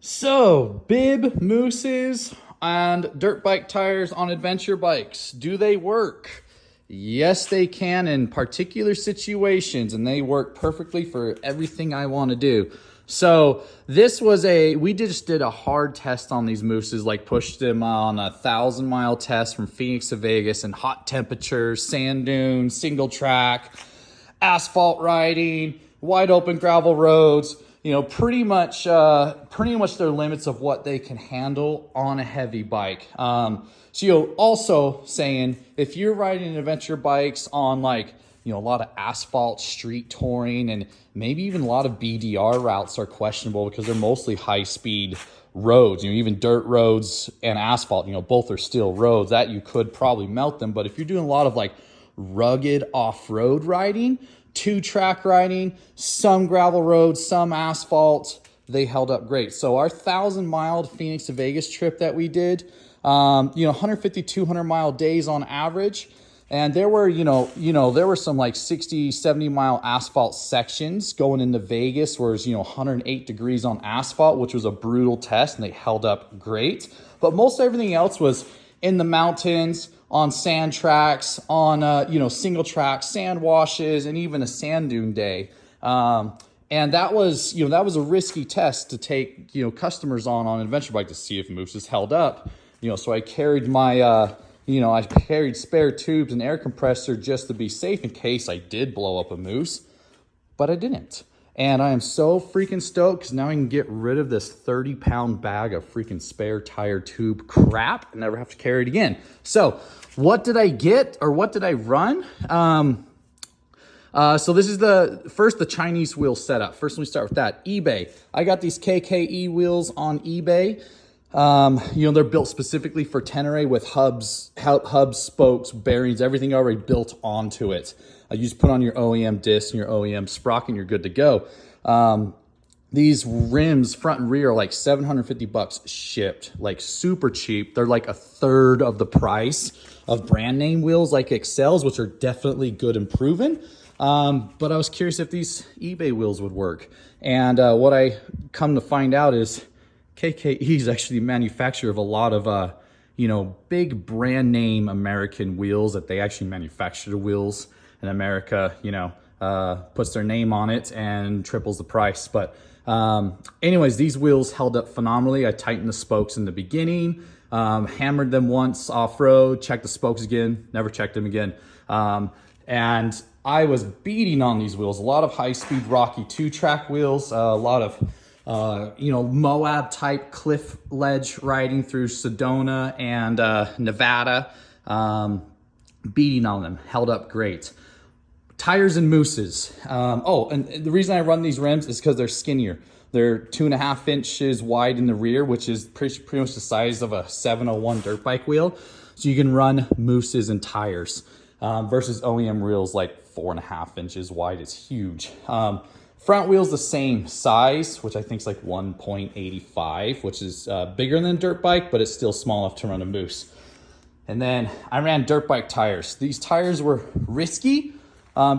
So, bib, mousses, and dirt bike tires on adventure bikes. Do they work? Yes, they can in particular situations, and they work perfectly for everything I want to do. So this was we just did a hard test on these mousses, like pushed them on a 1,000-mile test from Phoenix to Vegas in hot temperatures, sand dunes, single track, asphalt riding, wide open gravel roads. You know, pretty much their limits of what they can handle on a heavy bike. Also saying if you're riding adventure bikes on a lot of asphalt street touring and maybe even a lot of BDR routes are questionable because they're mostly high speed roads, even dirt roads and asphalt, both are still roads that you could probably melt them. But if you're doing a lot of rugged off-road riding, 2-track riding, some gravel roads, some asphalt, they held up great. So our 1,000-mile Phoenix to Vegas trip that we did, 150, 200-mile days on average. And there were, there were some 60, 70-mile asphalt sections going into Vegas where it was, 108 degrees on asphalt, which was a brutal test, and they held up great. But most everything else was in the mountains, on sand tracks, on, single track sand washes, and even a sand dune day. And that was a risky test to take, customers on an adventure bike to see if mousses held up. So I carried my, I carried spare tubes and air compressor just to be safe in case I did blow up a mousse, but I didn't. And I am so freaking stoked because now I can get rid of this 30-pound bag of freaking spare tire tube crap and never have to carry it again. So what did I get, or what did I run? So this is the Chinese wheel setup. First, let me start with that. eBay. I got these KKE wheels on eBay. They're built specifically for Tenere with hubs, spokes, bearings, everything already built onto it. You just put on your OEM disc and your OEM sprocket and you're good to go. These rims, front and rear, are like $750 shipped, super cheap. They're like a third of the price of brand name wheels like Excels, which are definitely good and proven. But I was curious if these eBay wheels would work. And what I come to find out is KKE is actually the manufacturer of a lot of, big brand name American wheels that they actually manufacture the wheels in America, puts their name on it and triples the price. But anyways, these wheels held up phenomenally. I tightened the spokes in the beginning, hammered them once off-road, checked the spokes again, never checked them again. And I was beating on these wheels, a lot of high-speed Rocky 2-track wheels, a lot of Moab type cliff ledge riding through Sedona and Nevada, beating on them, held up great. Tires and mousses. And the reason I run these rims is because they're skinnier. They're 2.5 inches wide in the rear, which is pretty much the size of a 701 dirt bike wheel. So you can run mousses and tires versus OEM wheels 4.5 inches wide. It's huge. Front wheel's the same size, which I think is 1.85, which is bigger than a dirt bike, but it's still small enough to run a Mousse. And then I ran dirt bike tires. These tires were risky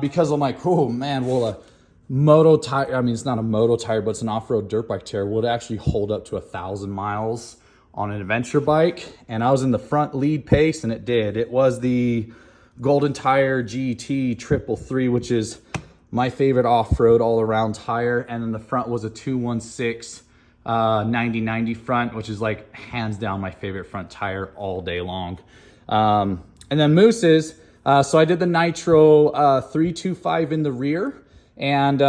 because I'm oh man, will a moto tire, it's not a moto tire, but it's an off-road dirt bike tire, will it actually hold up to 1,000 miles on an adventure bike? And I was in the front lead pace, and it did. It was the Golden Tire GT 333, which is my favorite off-road all-around tire. And then the front was a 216 90/90 front, which is hands down my favorite front tire all day long. And then mousses, so I did the Nitro 325 in the rear, and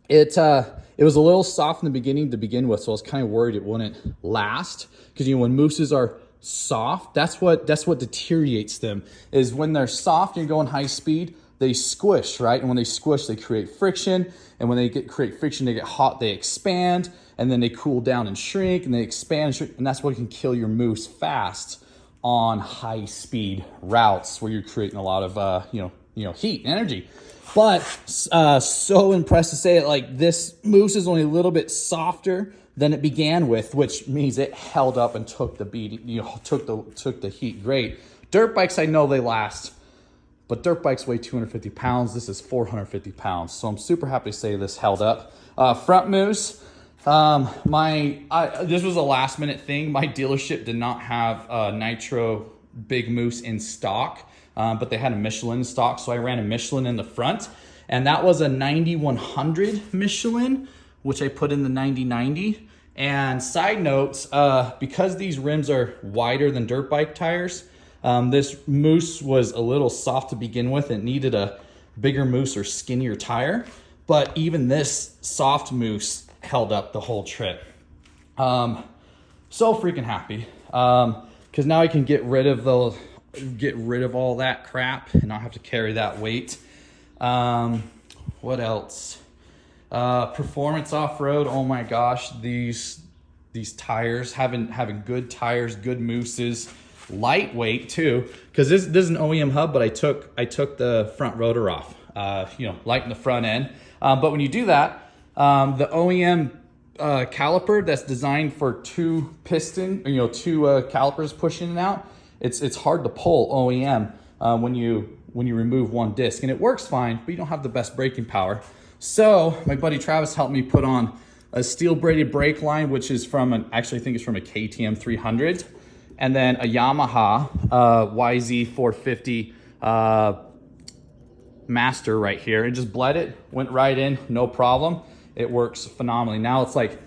it was a little soft in the beginning to begin with, so I was kind of worried it wouldn't last, because when mousses are soft, that's what deteriorates them, is when they're soft and you're going high speed, they squish, right? And when they squish, they create friction. And when they create friction, they get hot, they expand, and then they cool down and shrink, and they expand and shrink. And that's what can kill your mousse fast on high speed routes where you're creating a lot of, heat and energy. But so impressed to say that this mousse is only a little bit softer than it began with, which means it held up and took the beating, took the heat great. Dirt bikes, I know they last. But dirt bikes weigh 250 pounds. This is 450 pounds. So I'm super happy to say this held up. Front mousse, This was a last minute thing. My dealership did not have Nitro Big Mousse in stock, but they had a Michelin in stock, so I ran a Michelin in the front, and that was a 9100 Michelin, which I put in the 9090. And side notes, because these rims are wider than dirt bike tires, this mousse was a little soft to begin with. It needed a bigger mousse or skinnier tire, but even this soft mousse held up the whole trip. So freaking happy, because now I can get rid of all that crap and not have to carry that weight. What else? Performance off-road. Oh my gosh, these tires, having good tires, good mousses, lightweight too, because this is an OEM hub, but I took the front rotor off, lighten the front end. But when you do that, the OEM caliper that's designed for two calipers pushing it out, it's hard to pull OEM when you remove one disc, and it works fine, but you don't have the best braking power. So my buddy Travis helped me put on a steel braided brake line, which is actually I think it's from a KTM 300, and then a Yamaha YZ 450 Master right here, and just bled it, went right in, no problem. It works phenomenally. Now it's like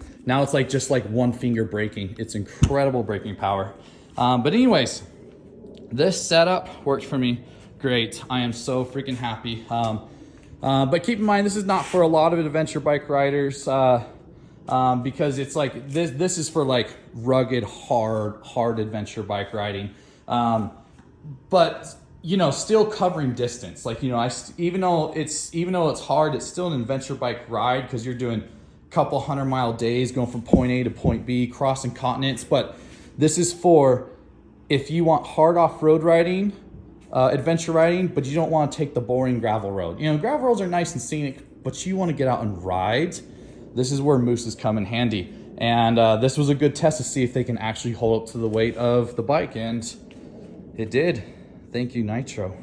just like one finger braking. It's incredible braking power. But anyways, this setup worked for me great. I am so freaking happy. But keep in mind, this is not for a lot of adventure bike riders, because it's like this is for like rugged, hard adventure bike riding. But still covering distance. Like, even though it's hard, it's still an adventure bike ride, because you're doing a couple 100-mile days going from point A to point B, crossing continents. But this is for if you want hard off-road riding, adventure riding, but you don't want to take the boring gravel road. Gravel roads are nice and scenic, but you want to get out and ride. This is where mousses come in handy. And this was a good test to see if they can actually hold up to the weight of the bike, and it did. Thank you, Nitro.